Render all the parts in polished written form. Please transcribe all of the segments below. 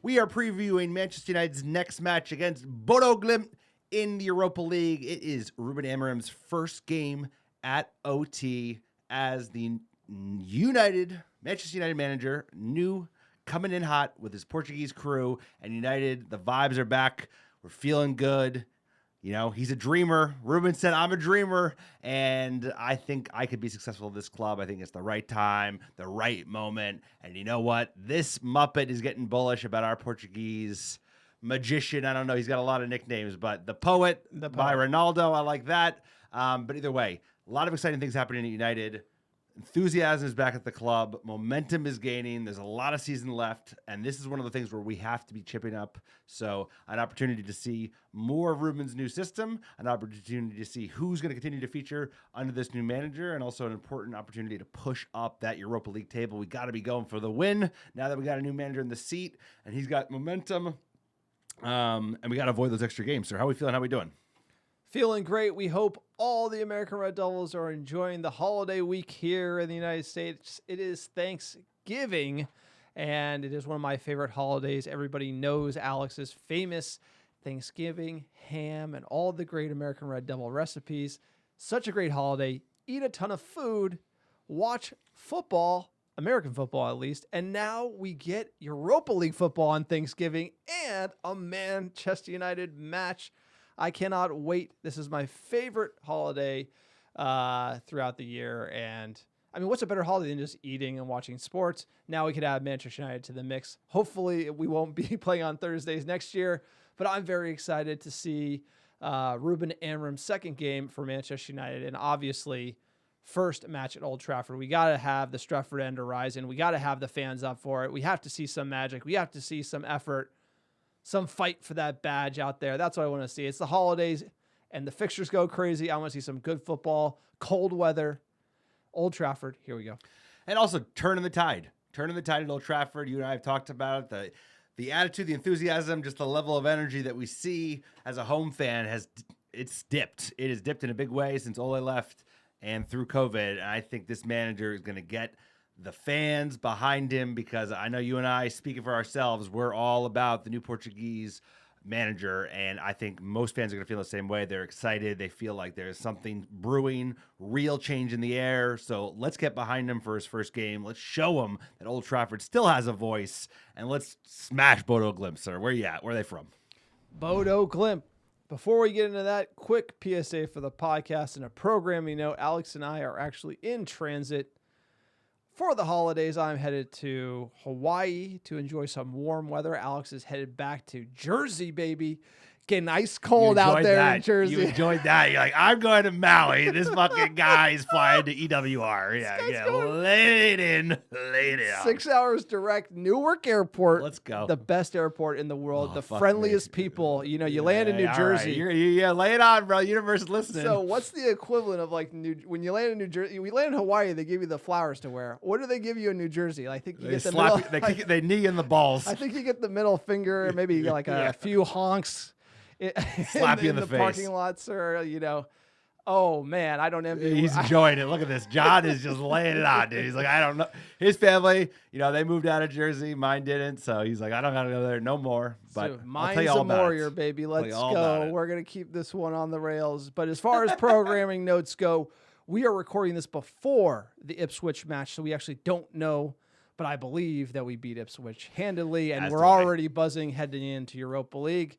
We are previewing Manchester United's next match against Bodø Glimt in the Europa League. It is Ruben Amorim's first game at OT as the Manchester United manager, coming in hot with his Portuguese crew, and United, the vibes are back. We're feeling good. You know, he's a dreamer. Ruben said, I'm a dreamer, and I think I could be successful at this club. I think it's the right time, the right moment, and you know what? This Muppet is getting bullish about our Portuguese magician. I don't know. He's got a lot of nicknames, but the poet by Ronaldo, I like that. But either way, a lot of exciting things happening at United. Enthusiasm is back at the club. Momentum is gaining. There's a lot of season left, and this is one of the things where we have to be chipping up. So an opportunity to see more of Ruben's new system, an opportunity to see who's going to continue to feature under this new manager, and also an important opportunity to push up that Europa League table. We got to be going for the win now that we got a new manager in the seat, and he's got momentum, and we got to avoid those extra games. So how are we feeling? How are we doing? Feeling great. We hope all the American Red Devils are enjoying the holiday week here in the United States. It is Thanksgiving, and it is one of my favorite holidays. Everybody knows Alex's famous Thanksgiving ham and all the great American Red Devil recipes. Such a great holiday. Eat a ton of food, watch football, American football at least, and now we get Europa League football on Thanksgiving and a Manchester United match. I cannot wait. This is my favorite holiday throughout the year. And I mean, what's a better holiday than just eating and watching sports? Now we could add Manchester United to the mix. Hopefully we won't be playing on Thursdays next year, but I'm very excited to see Ruben Amorim's second game for Manchester United. And obviously first match at Old Trafford. We got to have the Stretford end horizon. We got to have the fans up for it. We have to see some magic. We have to see some effort. Some fight for that badge out there. That's what I want to see. It's the holidays and the fixtures go crazy. I want to see some good football, cold weather, Old Trafford. Here we go. And also turning the tide. Turning the tide at Old Trafford. You and I have talked about it. The attitude, the enthusiasm, just the level of energy that we see as a home fan it's dipped. It has dipped in a big way since Ole left and through COVID. And I think this manager is going to get the fans behind him, because I know you and I, speaking for ourselves, we're all about the new Portuguese manager, and I think most fans are going to feel the same way. They're excited. They feel like there's something brewing, real change in the air. So let's get behind him for his first game. Let's show him that Old Trafford still has a voice, and let's smash Bodø Glimt, sir. Where are you at? Where are they from? Bodø Glimt. Before we get into that, quick PSA for the podcast and a programming note. Alex and I are actually in transit for the holidays. I'm headed to Hawaii to enjoy some warm weather. Alex is headed back to Jersey, baby. Getting ice cold out there in Jersey. You enjoyed that. You're like, I'm going to Maui. This fucking guy is flying to EWR. Yeah. Lay it in. 6 hours direct, Newark Airport. Let's go. The best airport in the world. The friendliest people. You know, you land in New Jersey. Right. Yeah, lay it on, bro. Universe is listening. So what's the equivalent of like when you land in New Jersey? We land in Hawaii, they give you the flowers to wear. What do they give you in New Jersey? I think you get the middle. They knee in the balls. I think you get the middle finger, maybe you get like a few honks. Slap you in the face. Parking lots, or oh man, I don't envy. He's enjoying it. Look at this. John is just laying it on, dude. He's like, I don't know. His family, they moved out of Jersey. Mine didn't, so he's like, I don't gotta go there no more. But so mine's a warrior, baby. Let's go. We're gonna keep this one on the rails. But as far as programming notes go, we are recording this before the Ipswich match, so we actually don't know. But I believe that we beat Ipswich handily, and we're already buzzing heading into Europa League.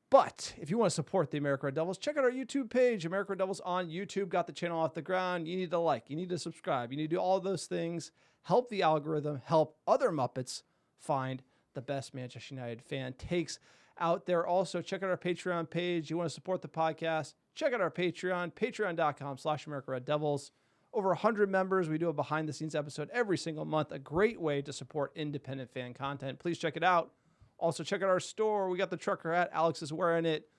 But if you want to support the American Red Devils, check out our YouTube page, American Red Devils on YouTube. Got the channel off the ground. You need to like, you need to subscribe, you need to do all those things. Help the algorithm, help other Muppets find the best Manchester United fan takes out there. Also, check out our Patreon page. You want to support the podcast, check out our Patreon, patreon.com/American Red Devils. Over 100 members. We do a behind-the-scenes episode every single month. A great way to support independent fan content. Please check it out. Also, check out our store. We got the trucker hat. Alex is wearing it.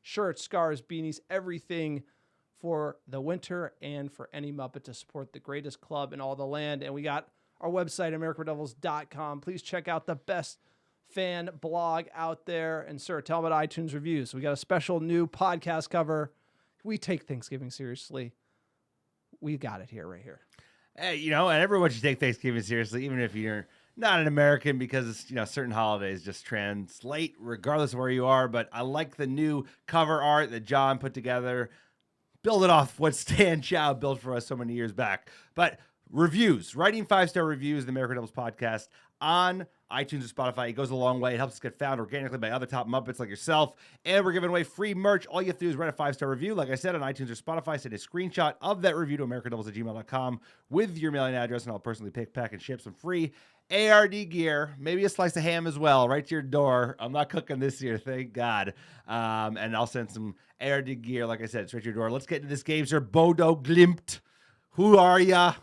Shirts, scarves, beanies, everything for the winter and for any Muppet to support the greatest club in all the land. And we got our website, americanreddevils.com. Please check out the best fan blog out there. And, sir, tell them about iTunes reviews. We got a special new podcast cover. We take Thanksgiving seriously. We got it here, right here. Hey, and everyone should take Thanksgiving seriously, even if you're not an American because, certain holidays just translate regardless of where you are. But I like the new cover art that John put together. Build it off what Stan Chow built for us so many years back. But reviews, writing 5-star reviews of the American Devils podcast on iTunes or Spotify. It goes a long way. It helps us get found organically by other top Muppets like yourself. And we're giving away free merch. All you have to do is write a 5-star review. Like I said, on iTunes or Spotify, send a screenshot of that review to americandevils@gmail.com with your mailing address, and I'll personally pick, pack, and ship some free ARD gear, maybe a slice of ham as well, right to your door. I'm not cooking this year, thank God. And I'll send some ARD gear, like I said, straight to your door. Let's get into this game, sir. Bodø Glimt. Who are ya?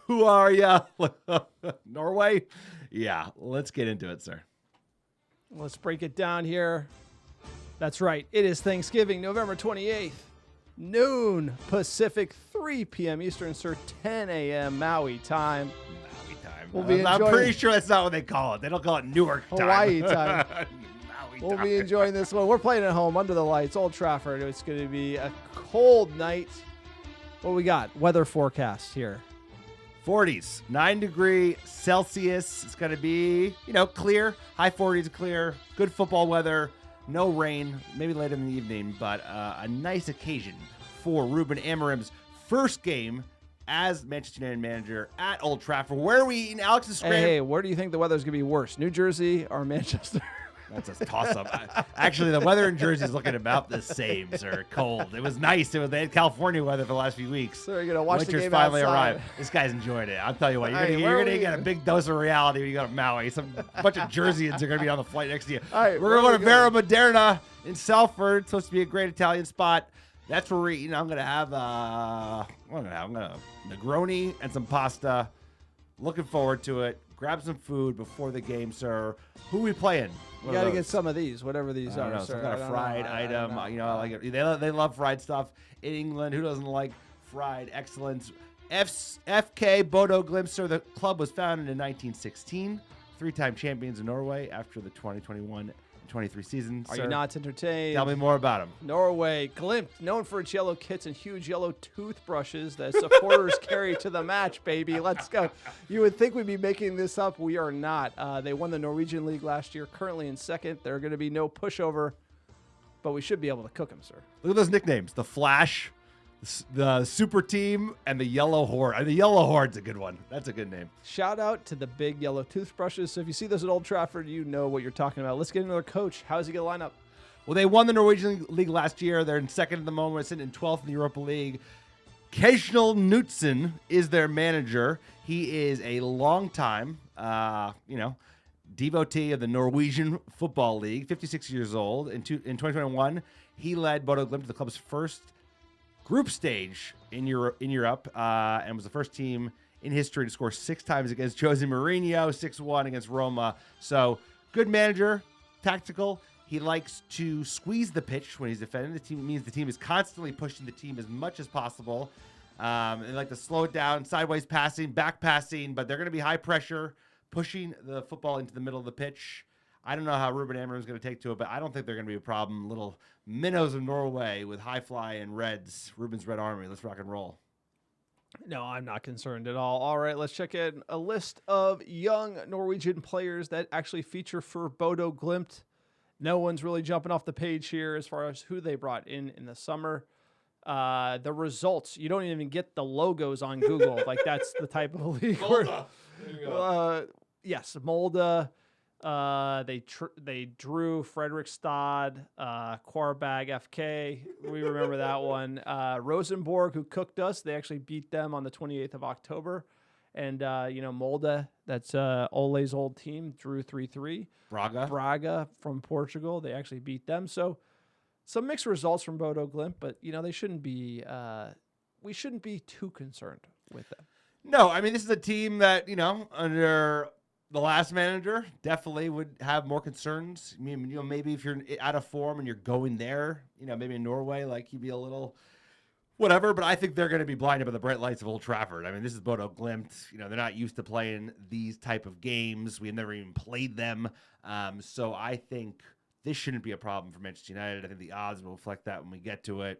Who are ya? Norway? Yeah, let's get into it, sir. Let's break it down here. That's right. It is Thanksgiving, November 28th, noon Pacific, 3 p.m. Eastern, sir, 10 a.m. Maui time. I'm pretty sure that's not what they call it. They don't call it Newark time. Hawaii time. We'll be enjoying this one. We're playing at home under the lights, Old Trafford. It's going to be a cold night. What we got? Weather forecast here. 40s, 9 degrees Celsius. It's going to be, clear. High 40s, clear. Good football weather. No rain. Maybe later in the evening, but a nice occasion for Ruben Amorim's first game as Manchester United manager at Old Trafford. Where are we eating Alex's Scram? Hey, where do you think the weather's going to be worse, New Jersey or Manchester? That's a toss-up. Actually, the weather in Jersey is looking about the same, sir. Cold. It was nice. They had California weather for the last few weeks. So you're going to watch Winter's the game finally outside. arrived. This guy's enjoying it. I'll tell you what. You're going to get a big dose of reality when you go to Maui. A bunch of Jerseyans are going to be on the flight next to you. All right, we're going to go to Vera Moderna in Salford. It's supposed to be a great Italian spot. That's where we're eating. I'm going to have Negroni and some pasta. Looking forward to it. Grab some food before the game, sir. Who are we playing? You got to get some of these, whatever these are, sir. Some kind of fried item. I like it. They love fried stuff in England. Who doesn't like fried excellence? FK Bodø Glimt, sir. The club was founded in 1916. 3-time champions in Norway after the 2021-23 season. Are you not entertained? Tell me more about them. Norway, Glimt, known for its yellow kits and huge yellow toothbrushes that supporters carry to the match, baby. Let's go. You would think we'd be making this up. We are not. They won the Norwegian League last year, currently in second. They're going to be no pushover, but we should be able to cook them, sir. Look at those nicknames. The Flash, the Super Team, and the Yellow Horde. The Yellow Horde's a good one. That's a good name. Shout out to the big yellow toothbrushes. So if you see those at Old Trafford, you know what you're talking about. Let's get into their coach. How is he going to line up? Well, they won the Norwegian League last year. They're in second at the moment, sitting in 12th in the Europa League. Kjetil Knutsen is their manager. He is a long-time, devotee of the Norwegian Football League, 56 years old. In 2021, he led Bodø Glimt to the club's first group stage in Europe, and was the first team in history to score 6 times against Jose Mourinho, 6-1 against Roma. So, good manager, tactical. He likes to squeeze the pitch when he's defending. The team means the team is constantly pushing the team as much as possible. They like to slow it down, sideways passing, back passing, but they're going to be high pressure, pushing the football into the middle of the pitch. I don't know how Ruben Amorim is going to take to it, but I don't think they're going to be a problem. Little minnows of Norway with high fly and Reds, Ruben's Red Army. Let's rock and roll. No, I'm not concerned at all. All right, let's check in a list of young Norwegian players that actually feature for Bodø Glimt. No one's really jumping off the page here as far as who they brought in the summer. The results, you don't even get the logos on Google. Like, that's the type of league. Yes, Molde. They drew Fredrikstad, Quarbag FK. We remember that one. Rosenborg, who cooked us, they actually beat them on the 28th of October. And, Molde, that's Ole's old team, drew 3-3. Braga from Portugal, they actually beat them. So some mixed results from Bodø Glimt, but, they shouldn't be, we shouldn't be too concerned with them. No, I mean, this is a team that, under the last manager definitely would have more concerns. I mean, maybe if you're out of form and you're going there, maybe in Norway, like, you'd be a little whatever. But I think they're going to be blinded by the bright lights of Old Trafford. I mean, this is Bodø Glimt. They're not used to playing these type of games. We've never even played them. So I think this shouldn't be a problem for Manchester United. I think the odds will reflect that when we get to it.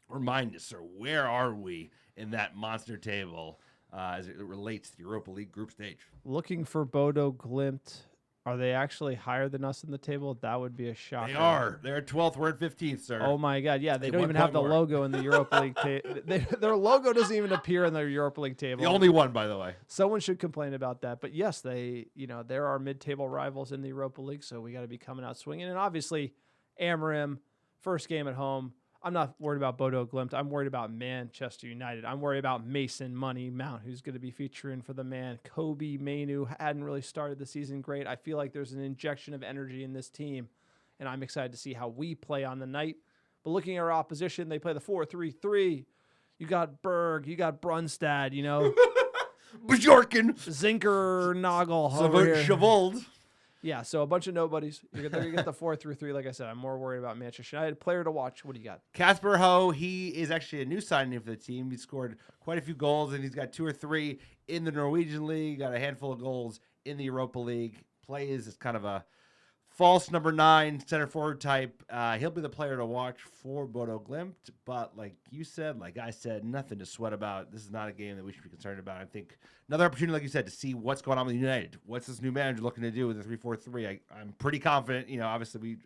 Remind us, sir, where are we in that monster table as it relates to the Europa League group stage. Looking for Bodø Glimt. Are they actually higher than us in the table? That would be a shock. They are. They're 12th. We're at 15th, sir. Oh, my God. Yeah, they don't even have the logo in the Europa League table. Their logo doesn't even appear in the Europa League table. The only one, by the way. Someone should complain about that. But, yes, they're our mid-table rivals in the Europa League, so we got to be coming out swinging. And, obviously, Amarim, first game at home. I'm not worried about Bodø Glimt. I'm worried about Manchester United. I'm worried about Mason Money Mount, who's going to be featuring for the man. Kobe Mainu hadn't really started the season great. I feel like there's an injection of energy in this team, and I'm excited to see how we play on the night. But looking at our opposition, they play the 4-3-3. You got Berg, you got Brunstad, Bjorken. Zinker Nagel over here. Chavold. Yeah, so a bunch of nobodies. They're going to get the 4-3-3. Like I said, I'm more worried about Manchester United. Player to watch. What do you got? Kasper Høgh, he is actually a new signing for the team. He scored quite a few goals, and he's got 2 or 3 in the Norwegian League, got a handful of goals in the Europa League. Plays as kind of a false number 9 center forward type. He'll be the player to watch for Bodø Glimt. But like you said, like I said, nothing to sweat about. This is not a game that we should be concerned about. I think another opportunity, like you said, to see what's going on with United. What's this new manager looking to do with the 3-4-3? I'm pretty confident. Obviously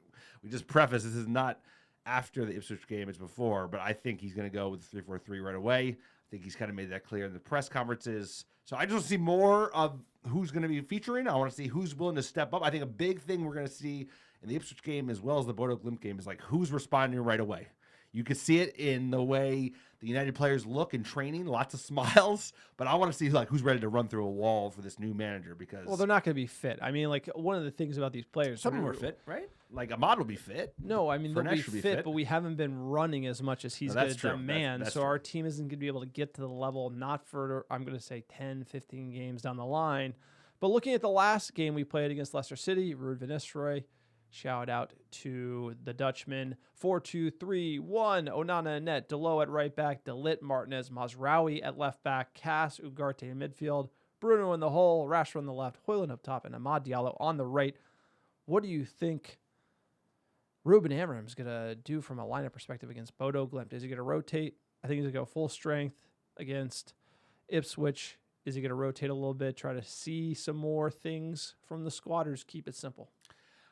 we just preface this is not after the Ipswich game; it's before. But I think he's going to go with the 3-4-3 right away. I think he's kind of made that clear in the press conferences. So I just want to see more of who's going to be featuring. I want to see who's willing to step up. I think a big thing we're going to see in the Ipswich game as well as the Bodø Glimt game is like who's responding right away. You can see it in the way the United players look in training, lots of smiles, but I want to see like who's ready to run through a wall for this new manager because they're not going to be fit. I mean, like one of the things about these players, some of them are fit, right? Like Ahmad will be fit. No, I mean they'll be fit, but we haven't been running as much as he's going to demand. That's so true. Our team isn't going to be able to get to the level, not for I'm going to say 10, 15 games down the line. But looking at the last game we played against Leicester City, Ruud van Nistelrooy, shout out to the Dutchman. 4-2-3-1. Onana in net. Delo at right back. De Ligt, Martinez, Mazraoui at left back. Cass, Ugarte in midfield. Bruno in the hole. Rashford on the left. Højlund up top. And Amad Diallo on the right. What do you think Ruben Amorim is going to do from a lineup perspective against Bodø Glimt? Is he going to rotate? I think he's going to go full strength against Ipswich. Is he going to rotate a little bit, try to see some more things from the squatters? Keep it simple.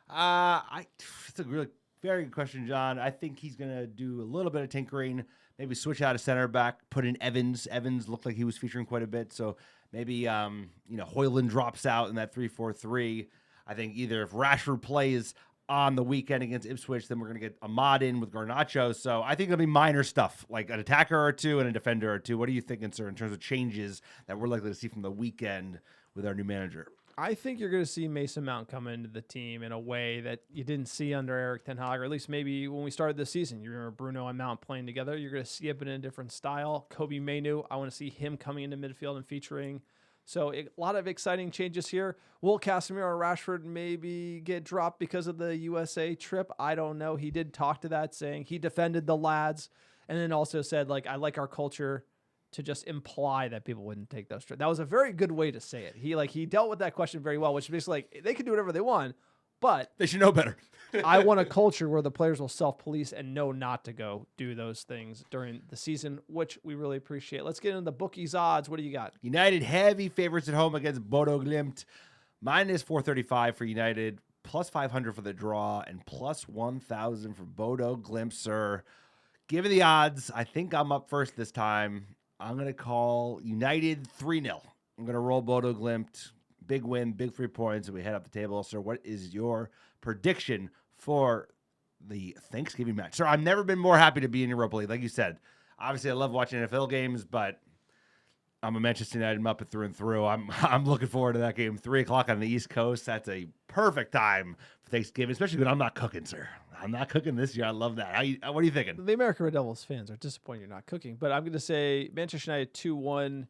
It's a really very good question, John. I think he's going to do a little bit of tinkering, maybe switch out a center back, put in Evans. Evans looked like he was featuring quite a bit, so maybe Højlund drops out in that 3-4-3. I think either if Rashford plays on the weekend against Ipswich, then we're going to get Ahmad in with Garnacho. So I think it'll be minor stuff, like an attacker or two and a defender or two. What are you thinking, sir, in terms of changes that we're likely to see from the weekend with our new manager? I think you're going to see Mason Mount come into the team in a way that you didn't see under Erik ten Hag, or at least maybe when we started this season. You remember Bruno and Mount playing together. You're going to see it in a different style. Kobe Mainu, I want to see him coming into midfield and featuring. So a lot of exciting changes here. Will Casemiro or Rashford maybe get dropped because of the USA trip? I don't know. He did talk to that, saying he defended the lads and then also said, like, I like our culture, to just imply that people wouldn't take those trips. That was a very good way to say it. He dealt with that question very well, which is basically like they can do whatever they want, but they should know better. I want a culture where the players will self-police and know not to go do those things during the season, which we really appreciate. Let's get into the bookies odds. What do you got? United heavy favorites at home against Bodø Glimt. Minus 435 for United, plus 500 for the draw, and plus 1,000 for Bodø Glimt, sir. Given the odds, I think I'm up first this time. I'm going to call United 3-0. I'm going to roll Bodø Glimt. Big win, big 3 points, and we head up the table. Sir, what is your prediction for the Thanksgiving match? Sir, I've never been more happy to be in Europa League. Like you said, obviously I love watching NFL games, but I'm a Manchester United Muppet through and through. I'm looking forward to that game. 3 o'clock on the East Coast. That's a perfect time for Thanksgiving, especially when I'm not cooking, sir. I'm not cooking this year. I love that. What are you thinking? The American Red Devils fans are disappointed you're not cooking, but I'm going to say Manchester United 2-1.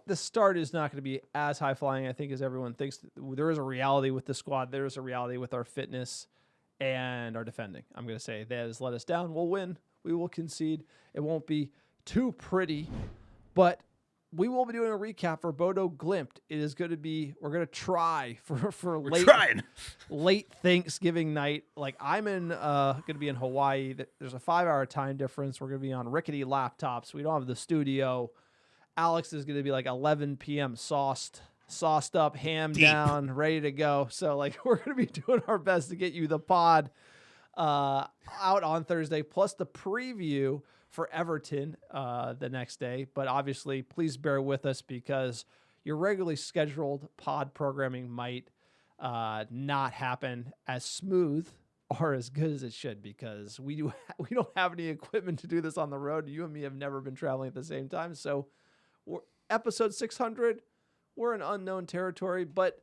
The start is not going to be as high-flying, I think, as everyone thinks. There is a reality with the squad. There is a reality with our fitness and our defending. I'm going to say that has let us down. We'll win. We will concede. It won't be too pretty, but we will be doing a recap for Bodø Glimt. It is going to be, we're going to try for late Thanksgiving night. Like I'm going to be in Hawaii. There's a 5-hour time difference. We're going to be on rickety laptops. We don't have the studio. Alex is going to be like 11 p.m. sauced up, ham Deep. down, ready to go. So like we're going to be doing our best to get you the pod out on Thursday, plus the preview for Everton the next day. But obviously, please bear with us because your regularly scheduled pod programming might not happen as smooth or as good as it should because we don't have any equipment to do this on the road. You and me have never been traveling at the same time. So episode 600, we're in unknown territory, but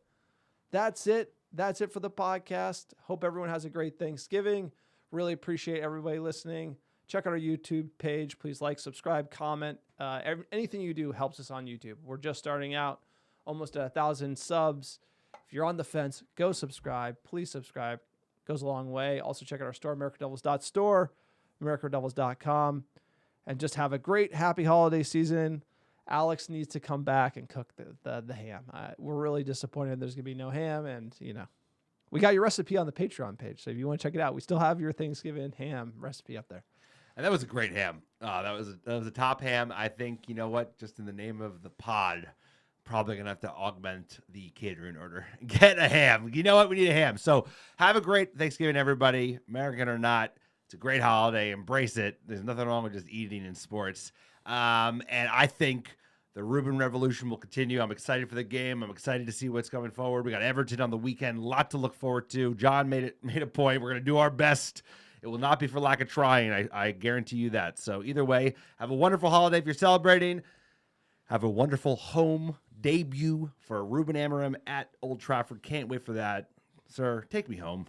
that's it. That's it for the podcast. Hope everyone has a great Thanksgiving. Really appreciate everybody listening. Check out our YouTube page. Please like, subscribe, comment. Anything you do helps us on YouTube. We're just starting out, almost 1,000 subs. If you're on the fence, go subscribe. Please subscribe. Goes a long way. Also check out our store, americanreddevils.store, americanreddevils.com, and just have a great, happy holiday season. Alex needs to come back and cook the ham. We're really disappointed there's going to be no ham, and, we got your recipe on the Patreon page, so if you want to check it out, we still have your Thanksgiving ham recipe up there. And that was a great ham. That was a top ham. I think, you know what, just in the name of the pod, probably going to have to augment the catering order. Get a ham. You know what? We need a ham. So have a great Thanksgiving, everybody. American or not, it's a great holiday. Embrace it. There's nothing wrong with just eating in sports. And I think the Ruben Revolution will continue. I'm excited for the game. I'm excited to see what's coming forward. We got Everton on the weekend. A lot to look forward to. John made a point. We're going to do our best. It will not be for lack of trying. I guarantee you that. So either way, have a wonderful holiday if you're celebrating. Have a wonderful home debut for Ruben Amorim at Old Trafford. Can't wait for that. Sir, take me home.